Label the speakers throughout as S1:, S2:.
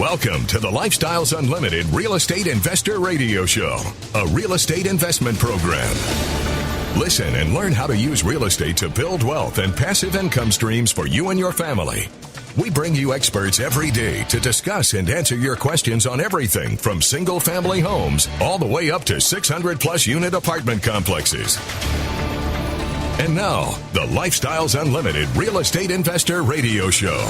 S1: Welcome to the Lifestyles Unlimited Real Estate Investor Radio Show, a real estate investment program. Listen and learn how to use real estate to build wealth and passive income streams for you and your family. We bring you experts every day to discuss and answer your questions on everything from single-family homes all the way up to 600-plus unit apartment complexes. And now, the Lifestyles Unlimited Real Estate Investor Radio Show.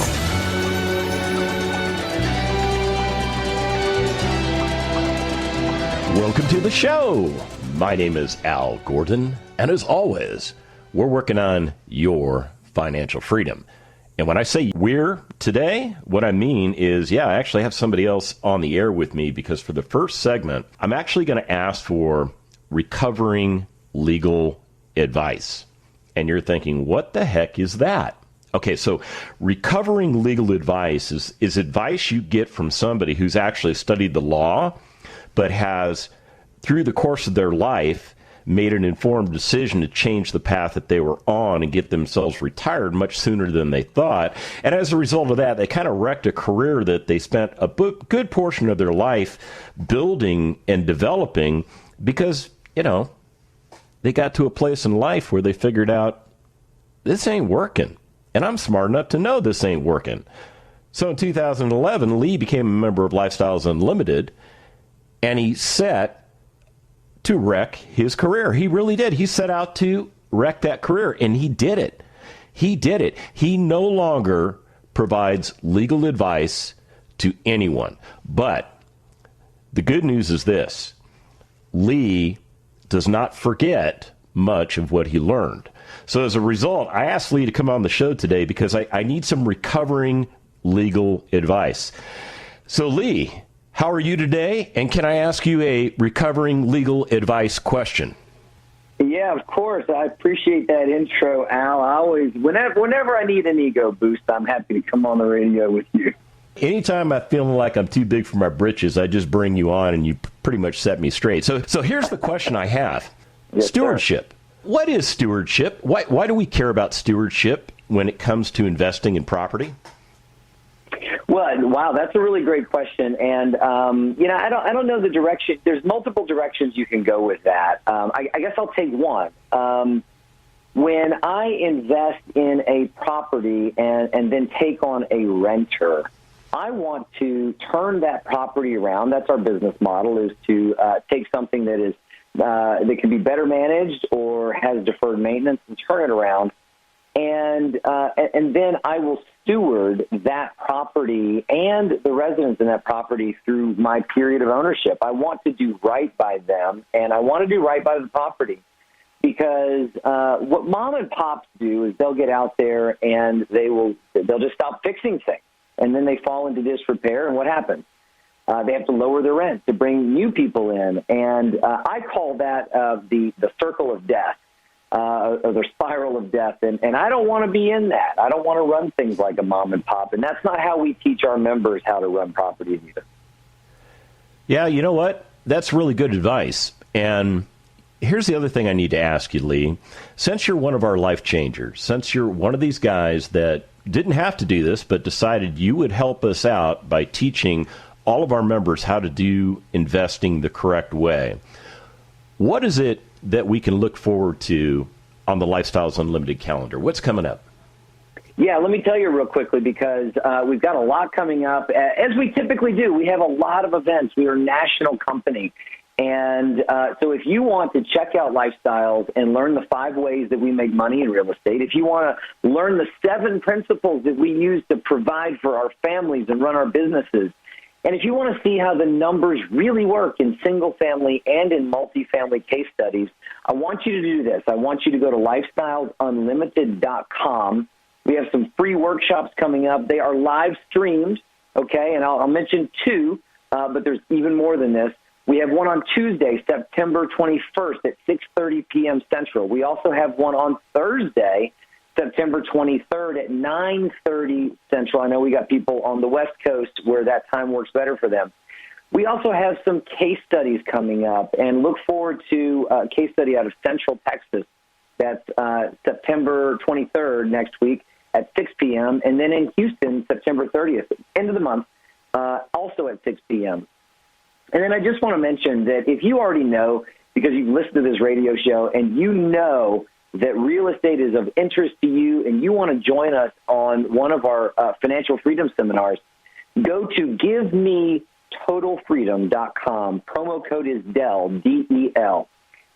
S2: Welcome to the show. My name is Al Gordon, and as always, we're working on your financial freedom. And when I say we're today, what I mean is, I actually have somebody else on the air with me because for the first segment, I'm actually going to ask for recovering legal advice. And you're thinking, what the heck is that? Okay, so recovering legal advice is advice you get from somebody who's actually studied the law, but has, through the course of their life, made an informed decision to change the path that they were on and get themselves retired much sooner than they thought. And as a result of that, they kind of wrecked a career that they spent a good portion of their life building and developing because, they got to a place in life where they figured out, this ain't working. And I'm smart enough to know this ain't working. So in 2011, Lee became a member of Lifestyles Unlimited, and he set to wreck his career. He really did. He set out to wreck that career, and he did it. He did it. He no longer provides legal advice to anyone. But the good news is this. Lee does not forget much of what he learned. So as a result, I asked Lee to come on the show today because I need some recovering legal advice. So Lee, how are you today? And can I ask you a recovering legal advice question?
S3: Yeah, of course. I appreciate that intro, Al. I always, whenever I need an ego boost, I'm happy to come on the radio with you.
S2: Anytime I feel like I'm too big for my britches, I just bring you on and you pretty much set me straight. So here's the question I have.
S3: Yes,
S2: stewardship.
S3: Sir.
S2: What is stewardship? Why do we care about stewardship when it comes to investing in property?
S3: Well, wow, that's a really great question. And, I don't know the direction. There's multiple directions you can go with that. I guess I'll take one. When I invest in a property and then take on a renter, I want to turn that property around. That's our business model, is to take something that is that can be better managed or has deferred maintenance and turn it around. And then I will steward that property and the residents in that property through my period of ownership. I want to do right by them, and I want to do right by the property because what mom and pops do is they'll get out there and they'll just stop fixing things, and then they fall into disrepair, and what happens? They have to lower their rent to bring new people in, and I call that the circle of death. Or the spiral of death, and I don't want to be in that. I don't want to run things like a mom and pop, and that's not how we teach our members how to run properties either.
S2: Yeah, you know what? That's really good advice. And here's the other thing I need to ask you, Lee. Since you're one of our life changers, since you're one of these guys that didn't have to do this, but decided you would help us out by teaching all of our members how to do investing the correct way, what is it that we can look forward to on the Lifestyles Unlimited calendar? What's coming up?
S3: Yeah, let me tell you real quickly because we've got a lot coming up. As we typically do, we have a lot of events. We are a national company. And so if you want to check out Lifestyles and learn the 5 ways that we make money in real estate, if you want to learn the 7 principles that we use to provide for our families and run our businesses, and if you want to see how the numbers really work in single-family and in multifamily case studies, I want you to do this. I want you to go to lifestylesunlimited.com. We have some free workshops coming up. They are live streamed, okay? And I'll mention 2, but there's even more than this. We have one on Tuesday, September 21st at 6:30 p.m. Central. We also have one on Thursday, September 23rd at 9:30 Central. I know we got people on the West Coast where that time works better for them. We also have some case studies coming up, and look forward to a case study out of Central Texas. That's September 23rd next week at 6 p.m. And then in Houston, September 30th, end of the month, also at 6 p.m. And then I just want to mention that if you already know, because you've listened to this radio show and you know that real estate is of interest to you and you want to join us on one of our financial freedom seminars, go to givemetotalfreedom.com. Promo code is DEL, D-E-L.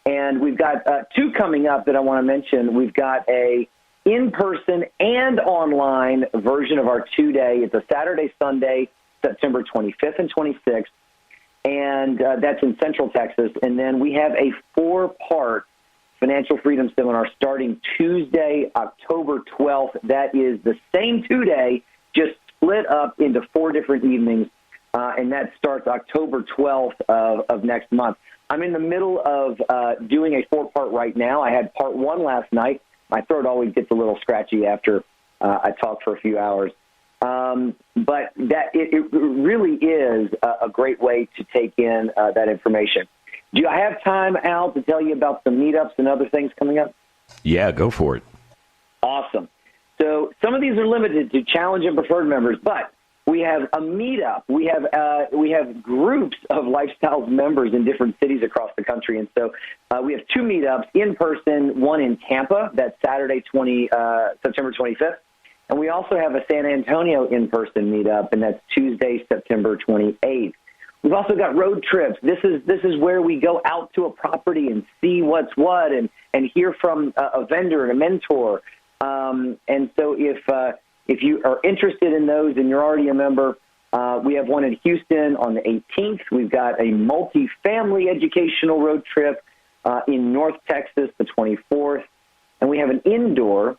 S3: And we've got two coming up that I want to mention. We've got a in-person and online version of our two-day. It's a Saturday, Sunday, September 25th and 26th. And that's in Central Texas. And then we have a 4-part financial freedom seminar starting Tuesday, October 12th. That is the same 2-day, just split up into 4 different evenings. And that starts October 12th of next month. I'm in the middle of doing a 4-part right now. I had part 1 last night. My throat always gets a little scratchy after I talk for a few hours. But that it really is a great way to take in that information. Do I have time, Al, to tell you about some meetups and other things coming up?
S2: Yeah, go for it.
S3: Awesome. So some of these are limited to Challenge and Preferred members, but we have a meetup. We have groups of Lifestyles members in different cities across the country, and so we have 2 meetups in person. One in Tampa, that's Saturday, September 25th. And we also have a San Antonio in-person meetup, and that's Tuesday, September 28th. We've also got road trips. This is where we go out to a property and see what's what and hear from a vendor and a mentor. And so if you are interested in those and you're already a member, we have one in Houston on the 18th. We've got a multi-family educational road trip in North Texas the 24th. And we have an indoor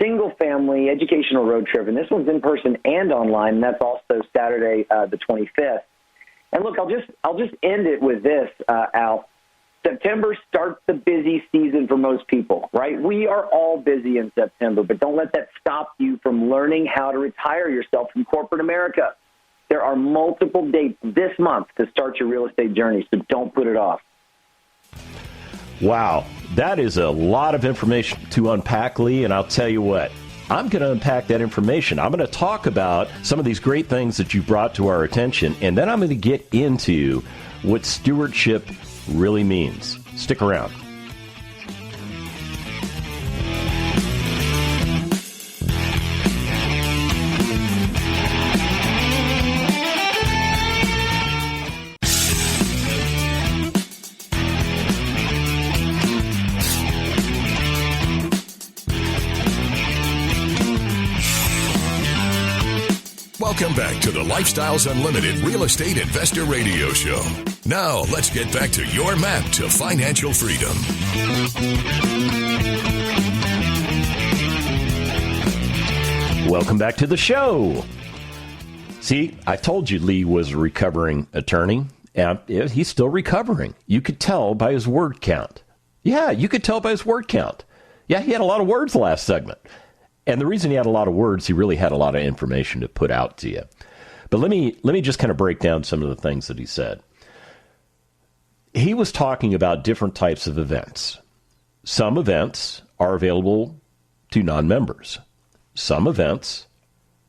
S3: single-family educational road trip, and this one's in person and online, and that's also Saturday, the 25th. And look, I'll just end it with this, Al. September starts the busy season for most people, right? We are all busy in September, but don't let that stop you from learning how to retire yourself from corporate America. There are multiple dates this month to start your real estate journey, so don't put it off.
S2: Wow, that is a lot of information to unpack, Lee, and I'll tell you what, I'm going to unpack that information. I'm going to talk about some of these great things that you brought to our attention, and then I'm going to get into what stewardship really means. Stick around.
S1: Welcome back to the Lifestyles Unlimited Real Estate Investor Radio Show. Now, let's get back to your map to financial freedom.
S2: Welcome back to the show. See, I told you Lee was a recovering attorney, and he's still recovering. You could tell by his word count. Yeah, you could tell by his word count. Yeah, he had a lot of words last segment. And the reason he had a lot of words, he really had a lot of information to put out to you. But let me just kind of break down some of the things that he said. He was talking about different types of events. Some events are available to non-members. Some events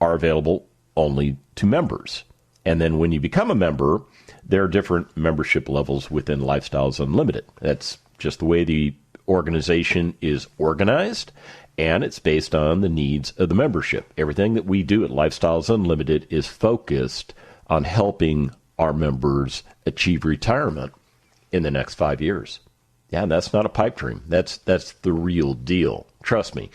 S2: are available only to members. And then when you become a member, there are different membership levels within Lifestyles Unlimited. That's just the way the organization is organized. And it's based on the needs of the membership. Everything that we do at Lifestyles Unlimited is focused on helping our members achieve retirement in the next 5 years. Yeah, that's not a pipe dream. That's the real deal. Trust me,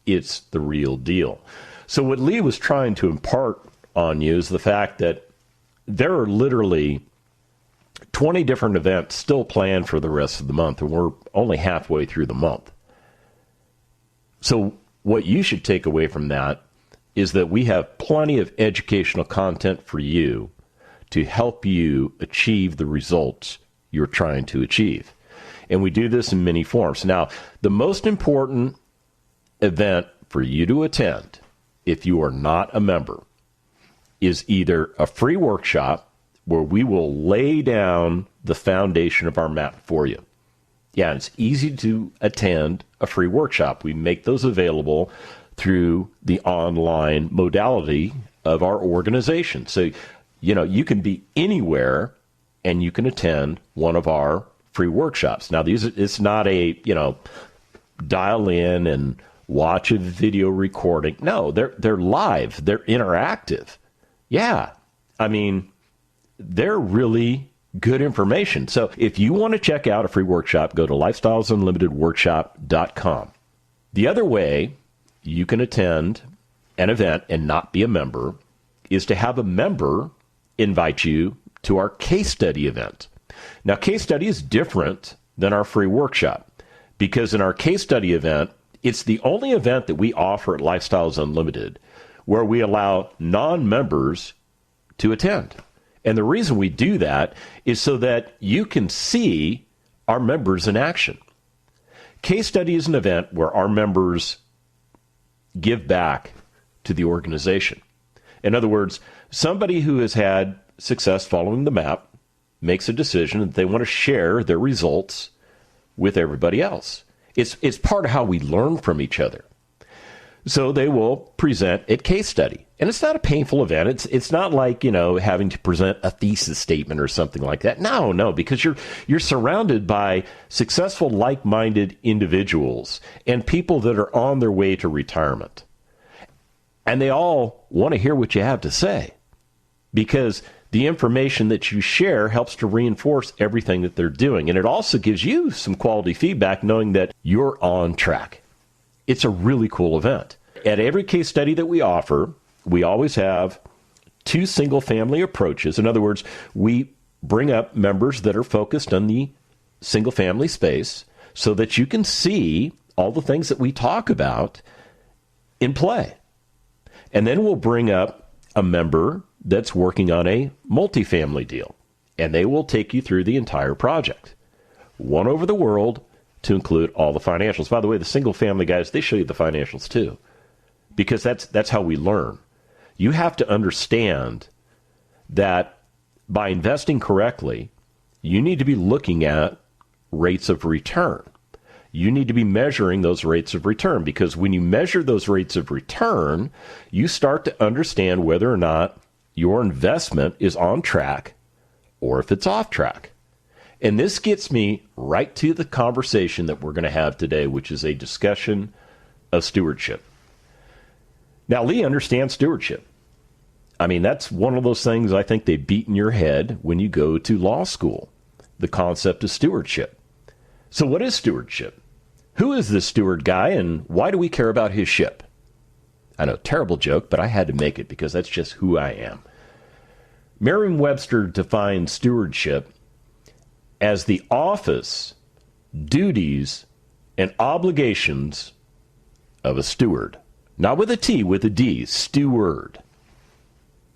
S2: it's the real deal. So what Lee was trying to impart on you is the fact that there are literally 20 different events still planned for the rest of the month, and we're only halfway through the month. So what you should take away from that is that we have plenty of educational content for you to help you achieve the results you're trying to achieve. And we do this in many forms. Now, the most important event for you to attend, if you are not a member, is either a free workshop where we will lay down the foundation of our map for you. Yeah, it's easy to attend a free workshop. We make those available through the online modality of our organization. So you can be anywhere and you can attend one of our free workshops. Now, it's not a, dial in and watch a video recording. No, they're live. They're interactive. Yeah. I mean, they're really good information. So if you want to check out a free workshop, go to lifestylesunlimitedworkshop.com. The other way you can attend an event and not be a member is to have a member invite you to our case study event. Now, case study is different than our free workshop because in our case study event, it's the only event that we offer at Lifestyles Unlimited where we allow non-members to attend. And the reason we do that is so that you can see our members in action. Case study is an event where our members give back to the organization. In other words, somebody who has had success following the map makes a decision that they want to share their results with everybody else. It's part of how we learn from each other. So they will present at case study. And it's not a painful event. It's not like, having to present a thesis statement or something like that. No, because you're surrounded by successful, like-minded individuals and people that are on their way to retirement. And they all want to hear what you have to say because the information that you share helps to reinforce everything that they're doing. And it also gives you some quality feedback knowing that you're on track. It's a really cool event. At every case study that we offer, we always have 2 single-family approaches. In other words, we bring up members that are focused on the single-family space so that you can see all the things that we talk about in play. And then we'll bring up a member that's working on a multifamily deal, and they will take you through the entire project, one over the world, to include all the financials. By the way, the single-family guys, they show you the financials too, because that's how we learn. You have to understand that by investing correctly, you need to be looking at rates of return. You need to be measuring those rates of return, because when you measure those rates of return, you start to understand whether or not your investment is on track or if it's off track. And this gets me right to the conversation that we're going to have today, which is a discussion of stewardship. Now, Lee understands stewardship. I mean, that's one of those things I think they beat in your head when you go to law school, the concept of stewardship. So what is stewardship? Who is this steward guy, and why do we care about his ship? I know, terrible joke, but I had to make it because that's just who I am. Merriam-Webster defines stewardship as the office, duties, and obligations of a steward. Not with a T, with a D, steward.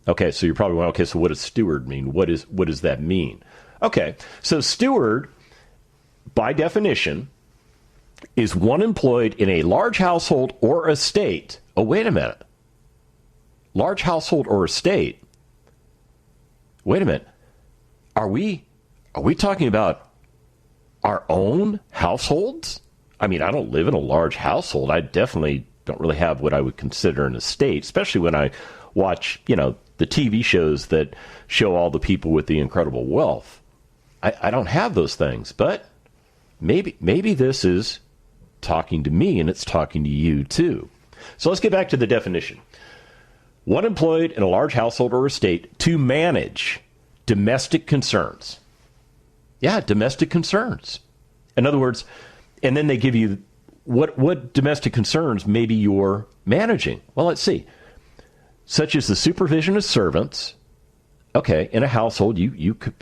S2: Okay, so you're probably wondering, okay, so what does steward mean? What does that mean? Okay, so steward, by definition, is one employed in a large household or estate. Oh, wait a minute. Large household or estate? Wait a minute. Are we talking about our own households? I mean, I don't live in a large household. I definitely don't really have what I would consider an estate, especially when I watch, the TV shows that show all the people with the incredible wealth. I don't have those things, but maybe this is talking to me and it's talking to you too. So let's get back to the definition. One employed in a large household or estate to manage domestic concerns. Yeah, domestic concerns. In other words, and then they give you what domestic concerns maybe you're managing. Well, let's see. Such as the supervision of servants. Okay, in a household, you could,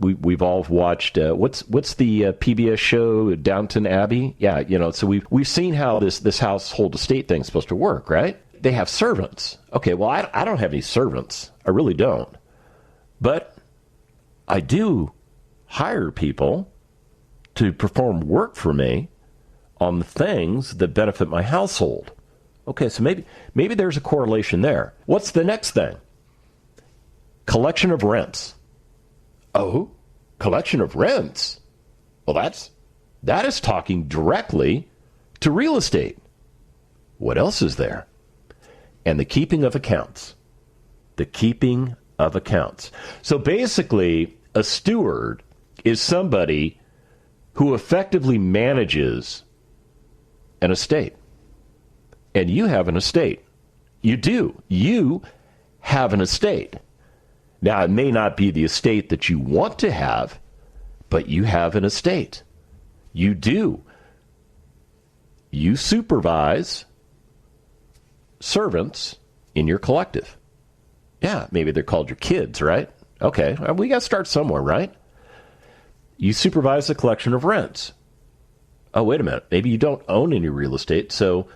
S2: we've all watched, what's the PBS show, Downton Abbey? Yeah, so we've seen how this household estate thing's supposed to work, right? They have servants. Okay, well, I don't have any servants. I really don't. But I do hire people to perform work for me on the things that benefit my household. Okay, so maybe there's a correlation there. What's the next thing? Collection of rents. Oh, collection of rents. Well, that is talking directly to real estate. What else is there? And the keeping of accounts. The keeping of accounts. So basically, a steward is somebody who effectively manages an estate. And you have an estate. You do. You have an estate. Now, it may not be the estate that you want to have, but you have an estate. You do. You supervise servants in your collective. Yeah, maybe they're called your kids, right? Okay, we got to start somewhere, right? You supervise the collection of rents. Oh, wait a minute. Maybe you don't own any real estate, so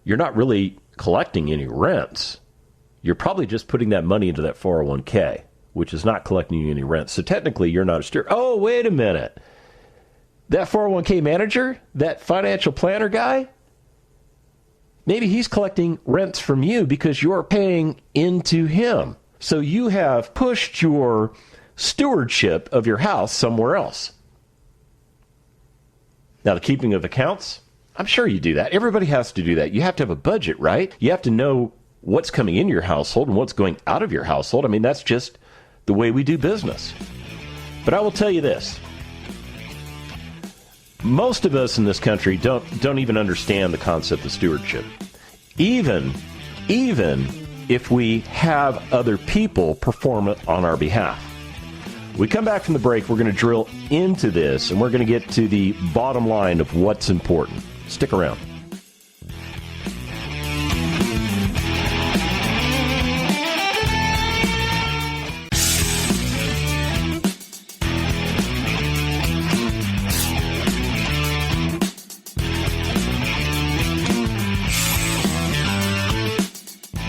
S2: you're not really collecting any rents. You're probably just putting that money into that 401k, which is not collecting you any rents. So technically, you're not a steward. Oh, wait a minute. That 401k manager, that financial planner guy, maybe he's collecting rents from you because you're paying into him. So you have pushed your stewardship of your house somewhere else. Now, the keeping of accounts, I'm sure you do that. Everybody has to do that. You have to have a budget, right? You have to know what's coming in your household and what's going out of your household. I mean, that's just the way we do business. But I will tell you this. Most of us in this country don't even understand the concept of stewardship. Even if we have other people perform it on our behalf. We come back from the break, we're going to drill into this, and we're going to get to the bottom line of what's important. Stick around.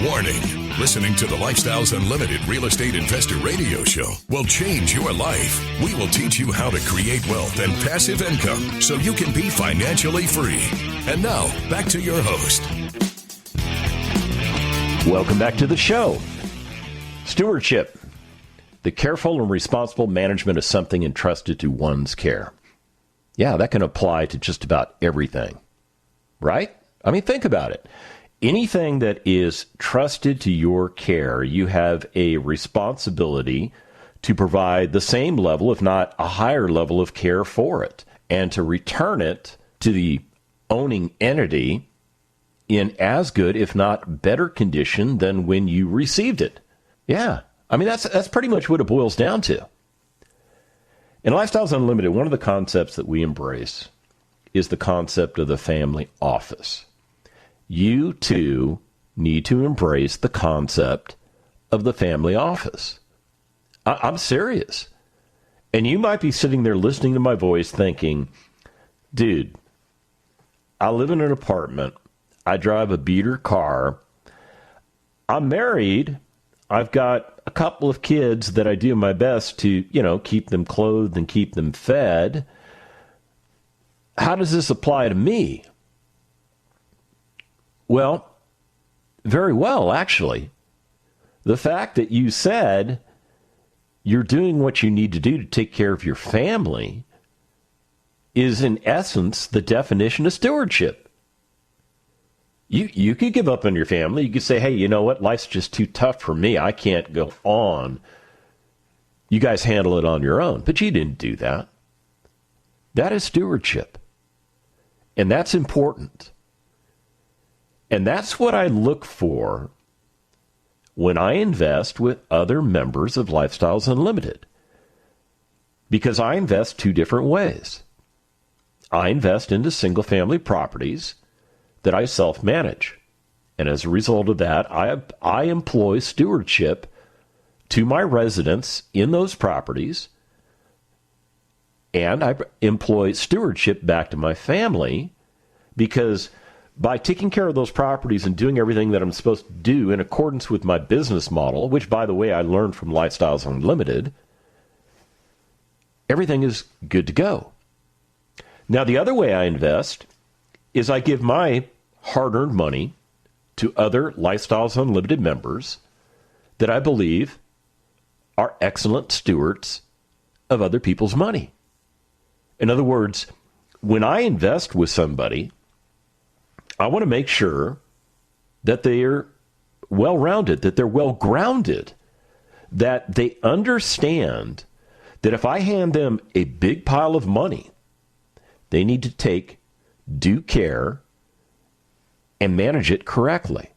S1: Warning. Listening to the Lifestyles Unlimited Real Estate Investor Radio Show will change your life. We will teach you how to create wealth and passive income so you can be financially free. And now, back to your host.
S2: Welcome back to the show. Stewardship. The careful and responsible management of something entrusted to one's care. Yeah, that can apply to just about everything. Right? I mean, think about it. Anything that is trusted to your care, you have a responsibility to provide the same level, if not a higher level of care for it, and to return it to the owning entity in as good, if not better condition than when you received it. Yeah. I mean, that's pretty much what it boils down to. In Lifestyles Unlimited, one of the concepts that we embrace is the concept of the family office. You, too, need to embrace the concept of the family office. I'm serious. And you might be sitting there listening to my voice thinking, dude, I live in an apartment. I drive a beater car. I'm married. I've got a couple of kids that I do my best to, keep them clothed and keep them fed. How does this apply to me? Well, very well, actually. The fact that you said you're doing what you need to do to take care of your family is, in essence, the definition of stewardship. You could give up on your family. You could say, hey, you know what? Life's just too tough for me. I can't go on. You guys handle it on your own. But you didn't do that. That is stewardship. And that's important. And that's what I look for when I invest with other members of Lifestyles Unlimited. Because I invest two different ways. I invest into single-family properties that I self-manage. And as a result of that, I employ stewardship to my residents in those properties. And I employ stewardship back to my family because by taking care of those properties and doing everything that I'm supposed to do in accordance with my business model, which, by the way, I learned from Lifestyles Unlimited, everything is good to go. Now, the other way I invest is I give my hard-earned money to other Lifestyles Unlimited members that I believe are excellent stewards of other people's money. In other words, when I invest with somebody, I want to make sure that they're well-rounded, that they're well-grounded, that they understand that if I hand them a big pile of money, they need to take due care and manage it correctly.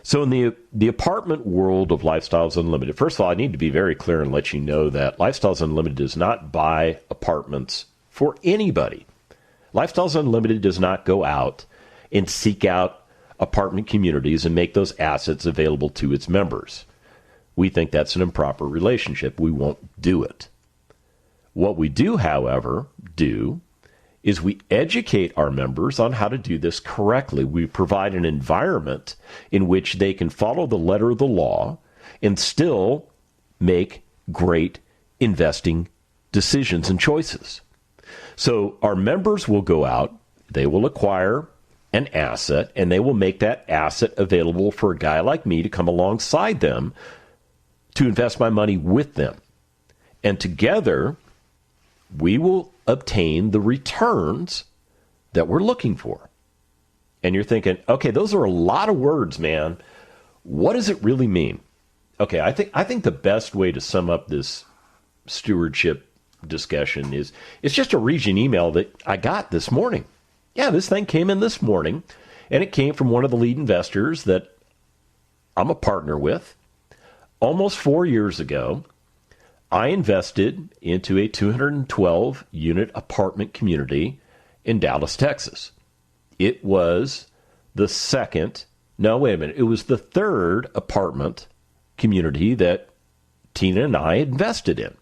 S2: So in the apartment world of Lifestyles Unlimited, first of all, I need to be very clear and let you know that Lifestyles Unlimited does not buy apartments for anybody. Lifestyles Unlimited does not go out and seek out apartment communities and make those assets available to its members. We think that's an improper relationship. We won't do it. What we do, however, is we educate our members on how to do this correctly. We provide an environment in which they can follow the letter of the law and still make great investing decisions and choices. So our members will go out, they will acquire an asset, and they will make that asset available for a guy like me to come alongside them to invest my money with them. And together, we will obtain the returns that we're looking for. And you're thinking, okay, those are a lot of words, man. What does it really mean? Okay, I think the best way to sum up this stewardship discussion is, it's just to read you an email that I got this morning. Yeah, this thing came in this morning, and it came from one of the lead investors that I'm a partner with. Almost 4 years ago, I invested into a 212-unit apartment community in Dallas, Texas. It was the third apartment community that Tina and I invested in.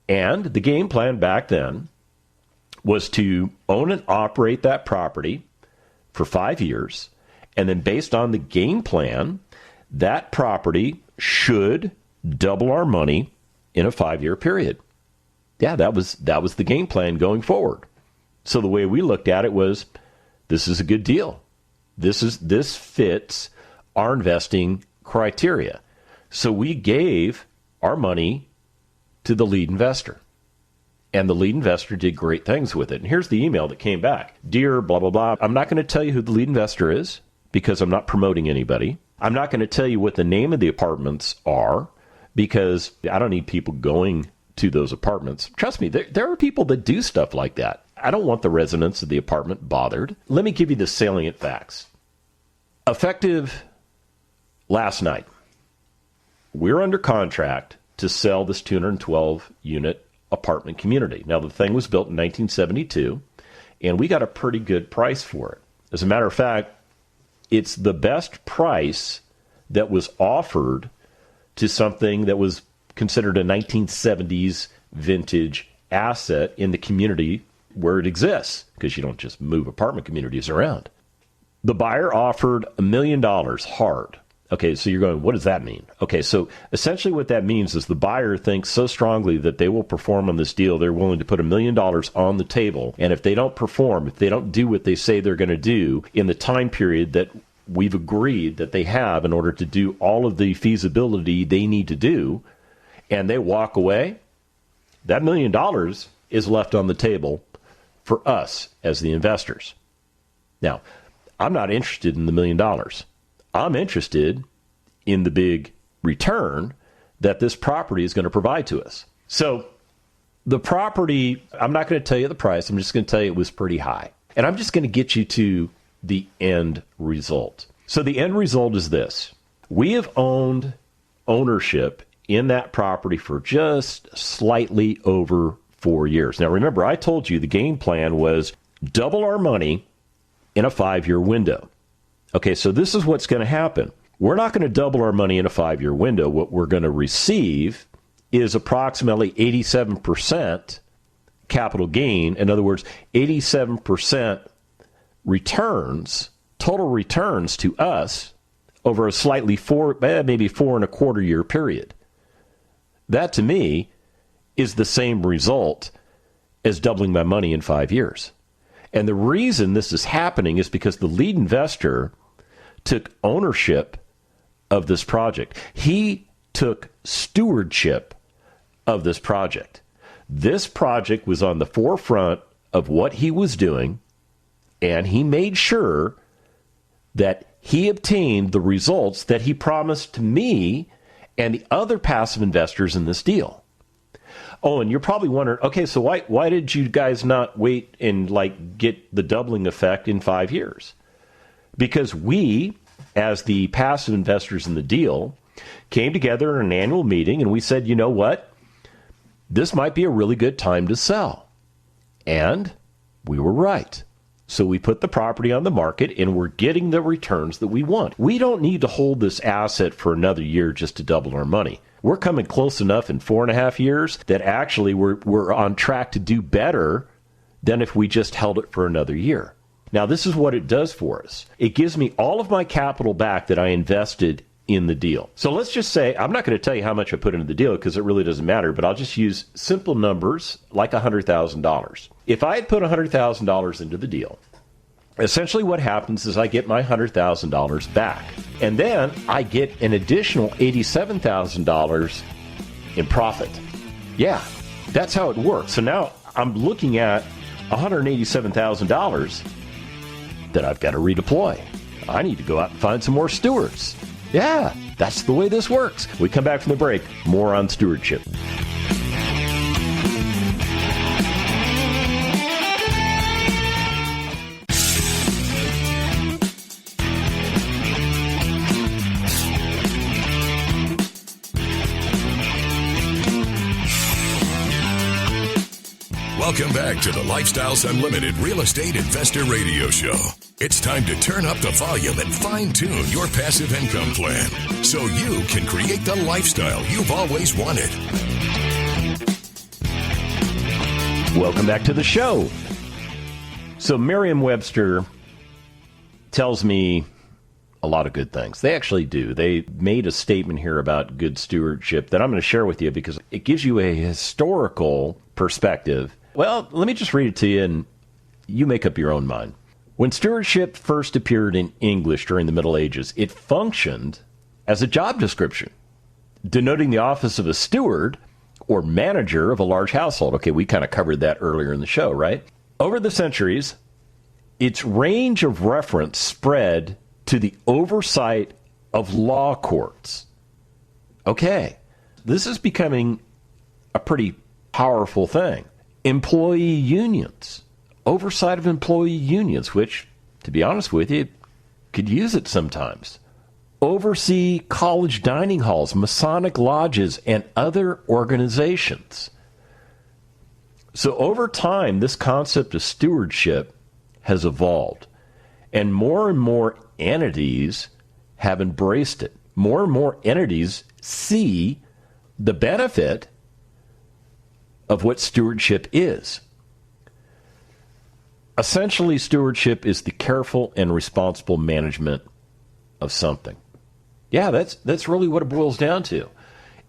S2: And the game plan back then was to own and operate that property for 5 years. And then based on the game plan, that property should double our money in a 5-year period. Yeah, that was the game plan going forward. So the way we looked at it was, this is a good deal. This fits our investing criteria. So we gave our money to the lead investor. And the lead investor did great things with it. And here's the email that came back. Dear blah, blah, blah. I'm not going to tell you who the lead investor is because I'm not promoting anybody. I'm not going to tell you what the name of the apartments are because I don't need people going to those apartments. Trust me, there are people that do stuff like that. I don't want the residents of the apartment bothered. Let me give you the salient facts. Effective last night, we're under contract to sell this 212-unit apartment community. Now, the thing was built in 1972, and we got a pretty good price for it. As a matter of fact, it's the best price that was offered to something that was considered a 1970s vintage asset in the community where it exists, because you don't just move apartment communities around. The buyer offered $1 million hard. Okay, so you're going, what does that mean? Okay, so essentially what that means is the buyer thinks so strongly that they will perform on this deal, they're willing to put $1 million on the table. And if they don't perform, if they don't do what they say they're going to do in the time period that we've agreed that they have in order to do all of the feasibility they need to do, and they walk away, that $1 million is left on the table for us as the investors. Now, I'm not interested in the $1 million. I'm interested in the big return that this property is going to provide to us. So the property, I'm not going to tell you the price. I'm just going to tell you it was pretty high. And I'm just going to get you to the end result. So the end result is this. We have owned ownership in that property for just slightly over 4 years. Now, remember, I told you the game plan was double our money in a 5-year window. Okay, so this is what's going to happen. We're not going to double our money in a 5-year window. What we're going to receive is approximately 87% capital gain. In other words, 87% returns, total returns to us over a slightly maybe 4.25 year period. That to me is the same result as doubling my money in 5 years. And the reason this is happening is because the lead investor took ownership of this project. He took stewardship of this project. This project was on the forefront of what he was doing, and he made sure that he obtained the results that he promised to me and the other passive investors in this deal. Oh, and you're probably wondering, okay, so why did you guys not wait and get the doubling effect in 5 years? Because we, as the passive investors in the deal, came together in an annual meeting and we said, you know what? This might be a really good time to sell. And we were right. So we put the property on the market and we're getting the returns that we want. We don't need to hold this asset for another year just to double our money. We're coming close enough in 4.5 years that actually we're on track to do better than if we just held it for another year. Now, this is what it does for us. It gives me all of my capital back that I invested in the deal. So let's just say, I'm not going to tell you how much I put into the deal because it really doesn't matter, but I'll just use simple numbers like $100,000. If I had put $100,000 into the deal, essentially what happens is I get my $100,000 back. And then I get an additional $87,000 in profit. Yeah, that's how it works. So now I'm looking at $187,000 that I've got to redeploy. I need to go out and find some more stewards. Yeah, that's the way this works. We come back from the break, more on stewardship.
S1: Welcome back to the Lifestyles Unlimited Real Estate Investor Radio Show. It's time to turn up the volume and fine-tune your passive income plan so you can create the lifestyle you've always wanted.
S2: Welcome back to the show. So Merriam-Webster tells me a lot of good things. They actually do. They made a statement here about good stewardship that I'm going to share with you because it gives you a historical perspective. Well, let me just read it to you and you make up your own mind. When stewardship first appeared in English during the Middle Ages, it functioned as a job description, denoting the office of a steward or manager of a large household. Okay, we kind of covered that earlier in the show, right? Over the centuries, its range of reference spread to the oversight of law courts. Okay, this is becoming a pretty powerful thing. Employee unions, oversight of employee unions, which, to be honest with you, could use it sometimes. Oversee college dining halls, Masonic lodges, and other organizations. So over time, this concept of stewardship has evolved, and more entities have embraced it. More and more entities see the benefit of what stewardship is. Essentially, stewardship is the careful and responsible management of something. Yeah, that's really what it boils down to.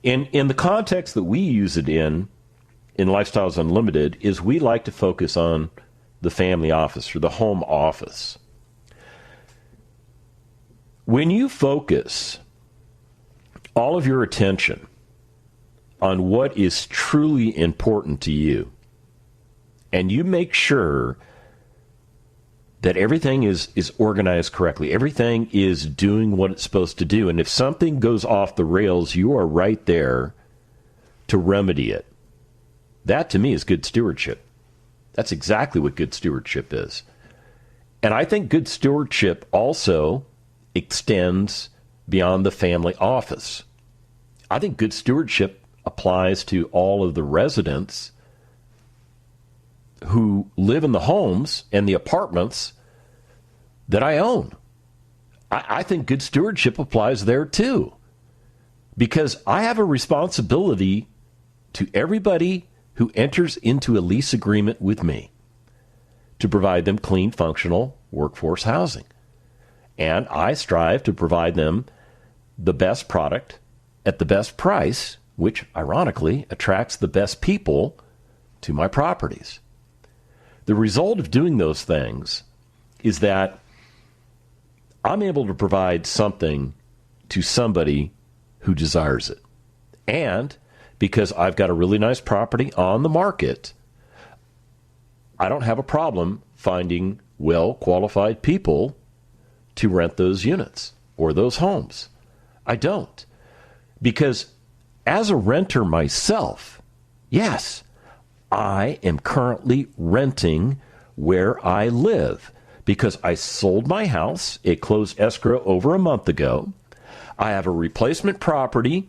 S2: In the context that we use it in Lifestyles Unlimited, is we like to focus on the family office or the home office. When you focus all of your attention on what is truly important to you, and you make sure that everything is organized correctly, everything is doing what it's supposed to do, and if something goes off the rails, you are right there to remedy it. That, to me, is good stewardship. That's exactly what good stewardship is. And I think good stewardship also extends beyond the family office. I think good stewardship applies to all of the residents who live in the homes and the apartments that I own. I think good stewardship applies there too, because I have a responsibility to everybody who enters into a lease agreement with me to provide them clean, functional workforce housing. And I strive to provide them the best product at the best price, which ironically attracts the best people to my properties. The result of doing those things is that I'm able to provide something to somebody who desires it. And because I've got a really nice property on the market, I don't have a problem finding well-qualified people to rent those units or those homes. I don't. Because as a renter myself, yes, I am currently renting where I live because I sold my house. It closed escrow over a month ago. I have a replacement property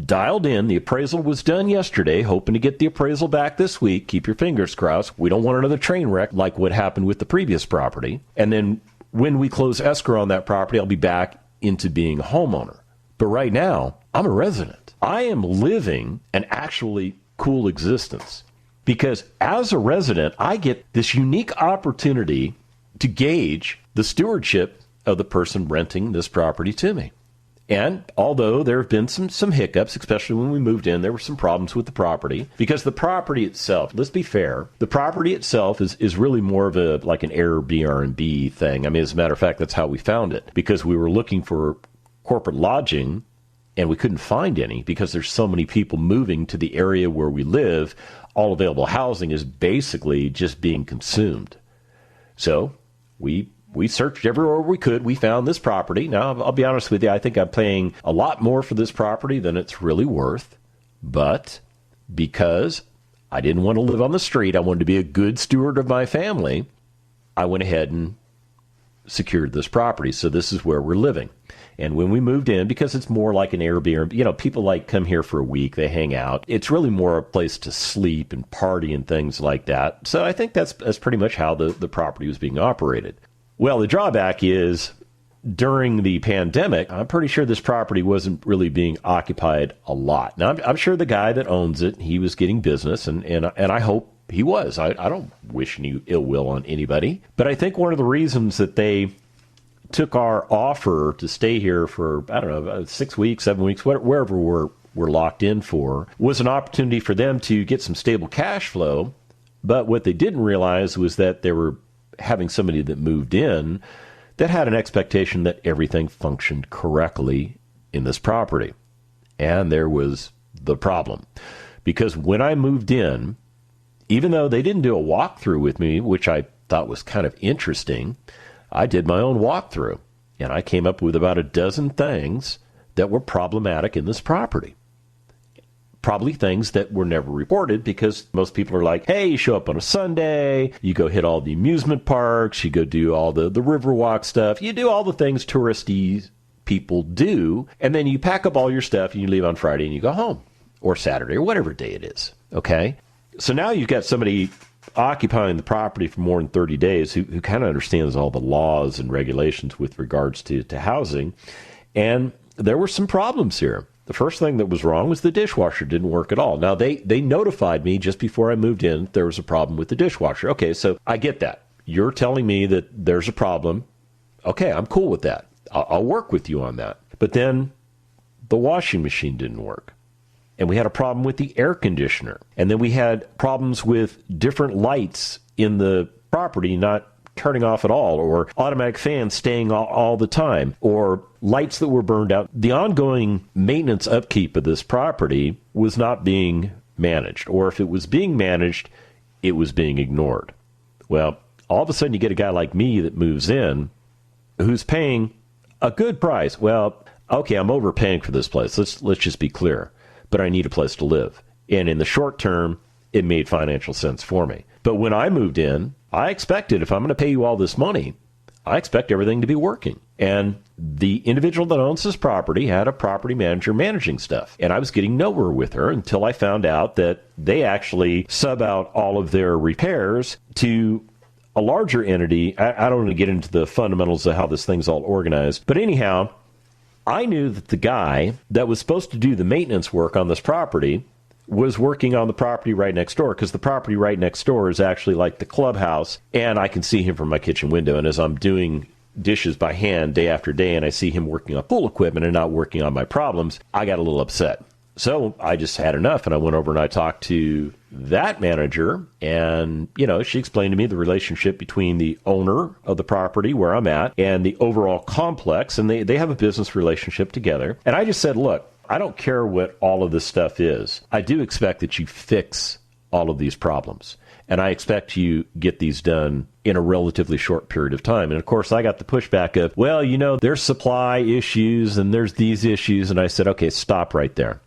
S2: dialed in. The appraisal was done yesterday, hoping to get the appraisal back this week. Keep your fingers crossed. We don't want another train wreck like what happened with the previous property. And then when we close escrow on that property, I'll be back into being a homeowner. But right now, I'm a resident. I am living an actually cool existence because as a resident, I get this unique opportunity to gauge the stewardship of the person renting this property to me. And although there have been some hiccups, especially when we moved in, there were some problems with the property because the property itself, let's be fair, the property itself is really more of like an Airbnb thing. I mean, as a matter of fact, that's how we found it because we were looking for corporate lodging and we couldn't find any because there's so many people moving to the area where we live. All available housing is basically just being consumed. So we searched everywhere we could. We found this property. Now, I'll be honest with you. I think I'm paying a lot more for this property than it's really worth. But because I didn't want to live on the street, I wanted to be a good steward of my family, I went ahead and secured this property. So this is where we're living. And when we moved in, because it's more like an Airbnb, people like come here for a week, they hang out. It's really more a place to sleep and party and things like that. So I think that's pretty much how the property was being operated. Well, the drawback is during the pandemic, I'm pretty sure this property wasn't really being occupied a lot. Now, I'm sure the guy that owns it, he was getting business, and I hope he was. I don't wish any ill will on anybody. But I think one of the reasons that they took our offer to stay here for, 6 weeks, 7 weeks, wherever we're locked in for, was an opportunity for them to get some stable cash flow. But what they didn't realize was that they were having somebody that moved in that had an expectation that everything functioned correctly in this property. And there was the problem. Because when I moved in, even though they didn't do a walkthrough with me, which I thought was kind of interesting, I did my own walkthrough. And I came up with about a dozen things that were problematic in this property. Probably things that were never reported because most people are like, hey, you show up on a Sunday, you go hit all the amusement parks, you go do all the Riverwalk stuff, you do all the things touristy people do, and then you pack up all your stuff and you leave on Friday and you go home, or Saturday, or whatever day it is, okay? So now you've got somebody occupying the property for more than 30 days who kind of understands all the laws and regulations with regards to housing, and there were some problems here. The first thing that was wrong was the dishwasher didn't work at all. Now, they notified me just before I moved in there was a problem with the dishwasher. Okay, so I get that. You're telling me that there's a problem. Okay, I'm cool with that. I'll work with you on that. But then the washing machine didn't work. And we had a problem with the air conditioner. And then we had problems with different lights in the property not turning off at all, or automatic fans staying all the time, or lights that were burned out. The ongoing maintenance upkeep of this property was not being managed, or if it was being managed, it was being ignored. Well, all of a sudden you get a guy like me that moves in who's paying a good price. Well, okay, I'm overpaying for this place. Let's just be clear. But I need a place to live. And in the short term, it made financial sense for me. But when I moved in, I expected, if I'm going to pay you all this money, I expect everything to be working. And the individual that owns this property had a property manager managing stuff. And I was getting nowhere with her until I found out that they actually sub out all of their repairs to a larger entity. I don't want to get into the fundamentals of how this thing's all organized. But anyhow, I knew that the guy that was supposed to do the maintenance work on this property was working on the property right next door, because the property right next door is actually like the clubhouse, and I can see him from my kitchen window. And as I'm doing dishes by hand day after day, and I see him working on pool equipment and not working on my problems, I got a little upset. So I just had enough, and I went over and I talked to that manager, and, she explained to me the relationship between the owner of the property where I'm at and the overall complex, and they have a business relationship together. And I just said, look, I don't care what all of this stuff is. I do expect that you fix all of these problems, and I expect you get these done in a relatively short period of time. And of course, I got the pushback of, well, there's supply issues and there's these issues. And I said, okay, stop right there.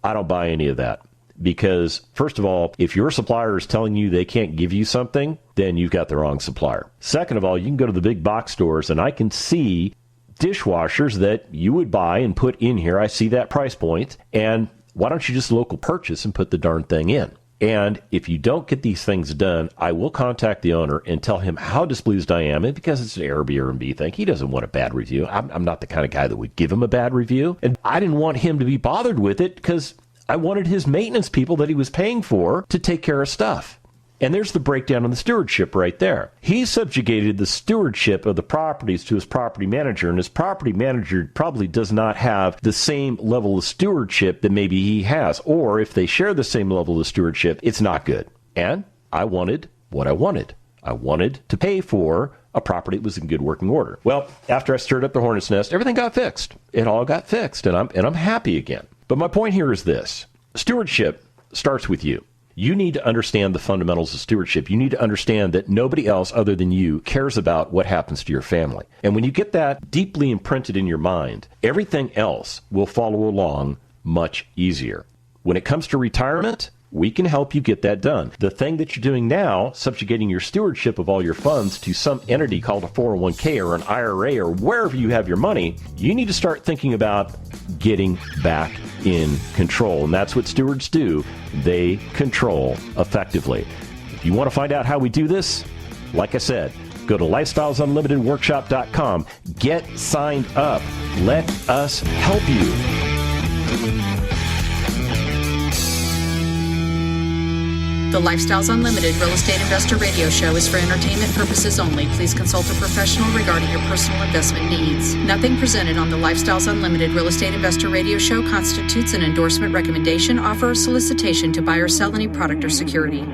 S2: I don't buy any of that. Because, first of all, if your supplier is telling you they can't give you something, then you've got the wrong supplier. Second of all, you can go to the big box stores and I can see dishwashers that you would buy and put in here. I see that price point. And why don't you just local purchase and put the darn thing in? And if you don't get these things done, I will contact the owner and tell him how displeased I am. And because it's an Airbnb thing, he doesn't want a bad review. I'm not the kind of guy that would give him a bad review. And I didn't want him to be bothered with it because I wanted his maintenance people that he was paying for to take care of stuff. And there's the breakdown on the stewardship right there. He subjugated the stewardship of the properties to his property manager, and his property manager probably does not have the same level of stewardship that maybe he has. Or if they share the same level of stewardship, it's not good. And I wanted what I wanted. I wanted to pay for a property that was in good working order. Well, after I stirred up the hornet's nest, everything got fixed. It all got fixed, and I'm happy again. But my point here is this. Stewardship starts with you. You need to understand the fundamentals of stewardship. You need to understand that nobody else other than you cares about what happens to your family. And when you get that deeply imprinted in your mind, everything else will follow along much easier. When it comes to retirement, we can help you get that done. The thing that you're doing now, subjugating your stewardship of all your funds to some entity called a 401k or an IRA or wherever you have your money, you need to start thinking about getting back in control. And that's what stewards do. They control effectively. If you want to find out how we do this, like I said, go to lifestylesunlimitedworkshop.com. Get signed up. Let us help you.
S4: The Lifestyles Unlimited Real Estate Investor Radio Show is for entertainment purposes only. Please consult a professional regarding your personal investment needs. Nothing presented on the Lifestyles Unlimited Real Estate Investor Radio Show constitutes an endorsement, recommendation, offer, or solicitation to buy or sell any product or security.